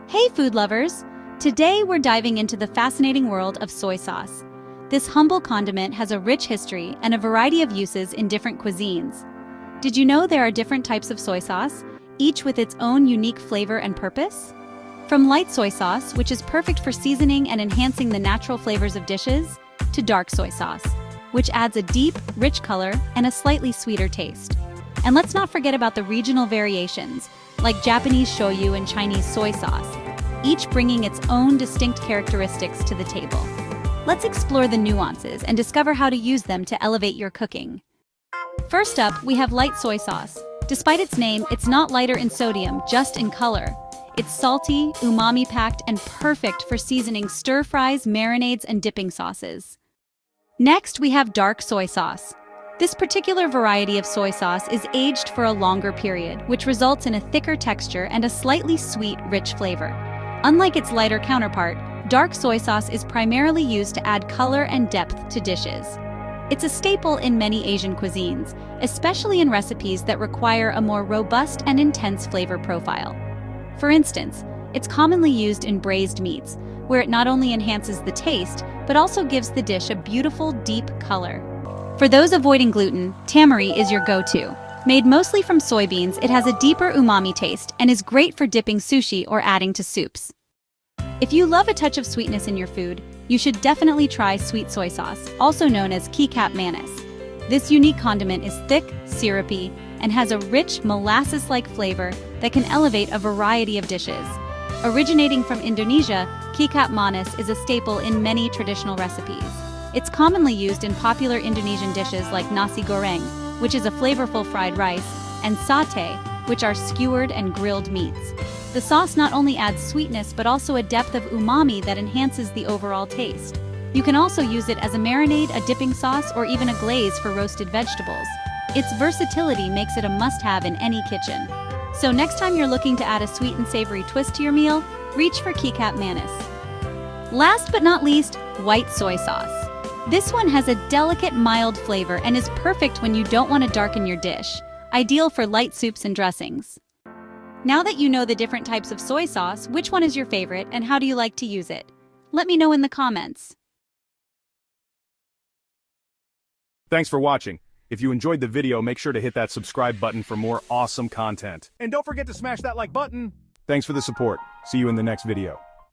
Hey food lovers! Today we're diving into the fascinating world of soy sauce. This humble condiment has a rich history and a variety of uses in different cuisines. Did you know there are different types of soy sauce, each with its own unique flavor and purpose? From light soy sauce, which is perfect for seasoning and enhancing the natural flavors of dishes, to dark soy sauce, which adds a deep, rich color and a slightly sweeter taste. And let's not forget about the regional variations, like Japanese shoyu and Chinese soy sauce, each bringing its own distinct characteristics to the table. Let's explore the nuances and discover how to use them to elevate your cooking. First up, we have light soy sauce. Despite its name, it's not lighter in sodium, just in color. It's salty, umami-packed, and perfect for seasoning stir-fries, marinades, and dipping sauces. Next, we have dark soy sauce. This particular variety of soy sauce is aged for a longer period, which results in a thicker texture and a slightly sweet, rich flavor. Unlike its lighter counterpart, dark soy sauce is primarily used to add color and depth to dishes. It's a staple in many Asian cuisines, especially in recipes that require a more robust and intense flavor profile. For instance, it's commonly used in braised meats, where it not only enhances the taste, but also gives the dish a beautiful, deep color. For those avoiding gluten, Tamari is your go-to. Made mostly from soybeans, it has a deeper umami taste and is great for dipping sushi or adding to soups. If you love a touch of sweetness in your food, you should definitely try sweet soy sauce, also known as Kecap Manis. This unique condiment is thick, syrupy, and has a rich, molasses-like flavor that can elevate a variety of dishes. Originating from Indonesia, Kecap Manis is a staple in many traditional recipes. It's commonly used in popular Indonesian dishes like nasi goreng, which is a flavorful fried rice, and satay, which are skewered and grilled meats. The sauce not only adds sweetness but also a depth of umami that enhances the overall taste. You can also use it as a marinade, a dipping sauce, or even a glaze for roasted vegetables. Its versatility makes it a must-have in any kitchen. So next time you're looking to add a sweet and savory twist to your meal, reach for Kecap Manis. Last but not least, white soy sauce. This one has a delicate, mild flavor and is perfect when you don't want to darken your dish, ideal for light soups and dressings. Now that you know the different types of soy sauce, which one is your favorite and how do you like to use it? Let me know in the comments. Thanks for watching. If you enjoyed the video, make sure to hit that subscribe button for more awesome content. And don't forget to smash that like button. Thanks for the support. See you in the next video.